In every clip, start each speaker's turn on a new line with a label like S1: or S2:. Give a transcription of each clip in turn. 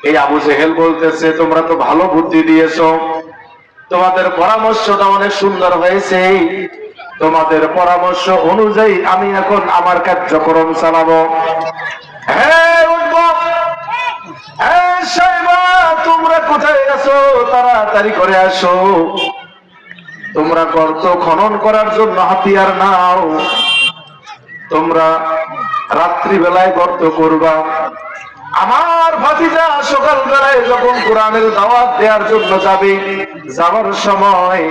S1: এই আবু জেহেল বলতেছে, তোমরা তো ভালো বুদ্ধি দিয়েছো, তোমাদের পরামর্শটা অনেক সুন্দর হয়েছে, তোমাদের পরামর্শ অনুযায়ী আমি এখন আমার কার্যক্রম চালাবো। হ্যাঁ উঠবো, হ্যাঁ সাইবা, তোমরা কোথায় আছো? তাড়াতাড়ি করে আসো, তোমরা গর্ত খনন করার জন্য হাতিয়ার নাও, তোমরা রাত্রিবেলায় গর্ত করবা। আমার ভাতিজা সকাল বেলায় যখন কোরআনের দাওয়াত দেওয়ার জন্য যাবে, যাওয়ার সময়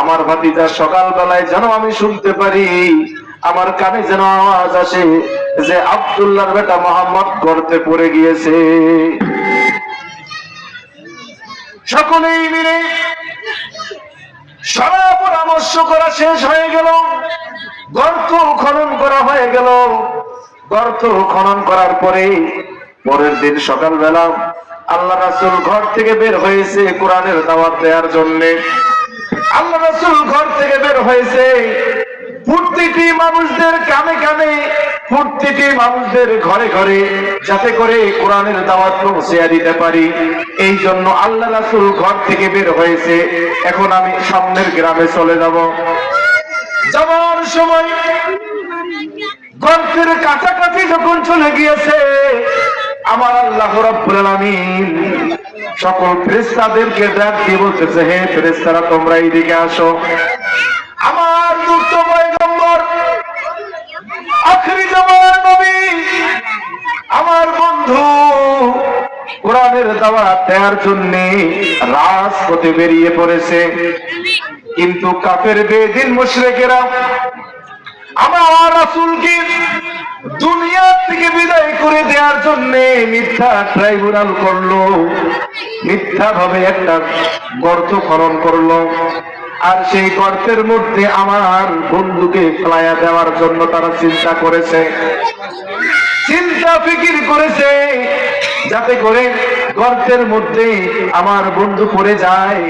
S1: আমার ভাতিজা সকাল বেলায় যেন আমি শুনতে পারি, আমার কানে যেন আওয়াজ আসে যে আব্দুল্লাহর বেটা মোহাম্মদ গর্তে পড়ে গিয়েছে। সকলেই মিলে সারা পরামর্শ করা শেষ হয়ে গেল, গর্ত খনন করা হয়ে গেল। গর্ত খনন করার পরে পরের দিন সকালবেলা আল্লাহ রাসূল ঘর থেকে বের হয়েছে কোরআনের দাওয়াত দেওয়ার জন্য। আল্লাহ রাসূল ঘর থেকে বের হয়েছে প্রতিটি মানুষদের কানে কানে, প্রতিটি মানুষদের ঘরে ঘরে, যাতে করে কোরআনের দাওয়াত পৌঁছে দিতে পারি। এই জন্য আল্লাহ রাসূল ঘর থেকে বের হয়েছে। এখন আমি সামনের গ্রামে চলে যাব। যাওয়ার সময় গর্তের কাছাকাছি যখন চলে গিয়েছে, আমার আল্লাহ রাব্বুল আলামিন সকল ফেরেশতাদেরকে ডাক দিয়ে বলতেছে, হে ফেরেশতারা তোমরা এইদিকে আসো। আমার দুষ্ট পয়গম্বর আখেরি জামানার নবী, আমার বন্ধু কোরআনের দাওয়াত দেওয়ার জন্য রাজপথে বেরিয়ে পড়েছে। কিন্তু কাফের বেদিন মুশরিকেরা আমার রাসূলকে দুনিয়া থেকে বিদায় করে দেওয়ার জন্য মিথ্যা ট্রাইব্যুনাল করলো, মিথ্যা ভাবে একটা গর্ত খনন করলো, আর সেই গর্তের মধ্যে আমার বন্ধুকে ফেলাইয়া দেওয়ার জন্য তারা চিন্তা করেছে, চিন্তা ফিকির করেছে, যাতে করে গর্তের মধ্যে আমার বন্ধু পড়ে যায়।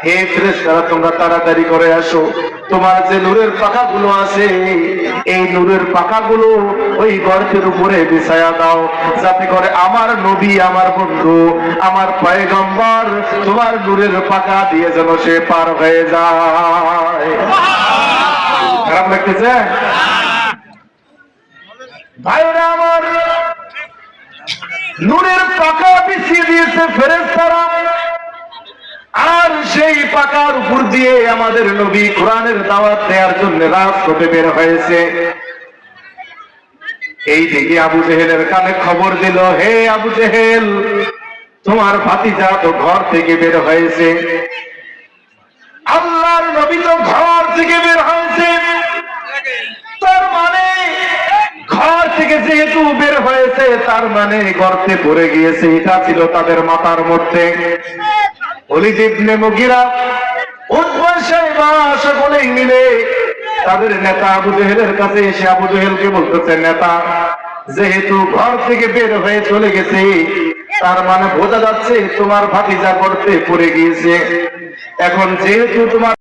S1: হে ফেরেশতারা তোমরা তাড়াতাড়ি করে আসো, তোমার যে নূরের পাখাগুলো আছে এই নূরের পাখাগুলো ওই গর্তের উপরে বিছায়া দাও, যাতে করে আমার নবী, আমার বন্ধু, আমার পয়গম্বর তোমার নূরের পাখা দিয়ে যেন সে পার হয়ে যায়। খারাপ লাগতেছে ভাইরা আমার? নূরের পাখা বিছিয়ে দিয়েছে ফেরেশতারা, আর সেই পাকার উপর দিয়ে আমাদের নবী কোরআনের দাওয়াত দেওয়ার জন্য রাজপথে বের হয়েছে। এই দিকে আবু জেহেলের কানে খবর দিল, হে আবু জেহেল, তোমার ভাতিজা তো ঘর থেকে বের হয়েছে। আল্লাহর নবী তো ঘর থেকে বের হয়েছে, তার মানে ঘর থেকে যেহেতু বের হয়েছে তার মানে গর্তে পড়ে গিয়েছে, এটা ছিল তাদের মাথার মধ্যে। ওলীদ ইবনে মুগীরা, উতবা, শাইবা সকলেই মিলে তাদের নেতা আবু জেহেলের কাছে এসে আবু জেহেলকে বলতেছে, নেতা, যেহেতু ঘর থেকে বের হয়ে চলে গেছে তার মানে বোঝা যাচ্ছে তোমার ভাতিজা গর্তে পড়ে গিয়েছে। এখন যেহেতু তোমার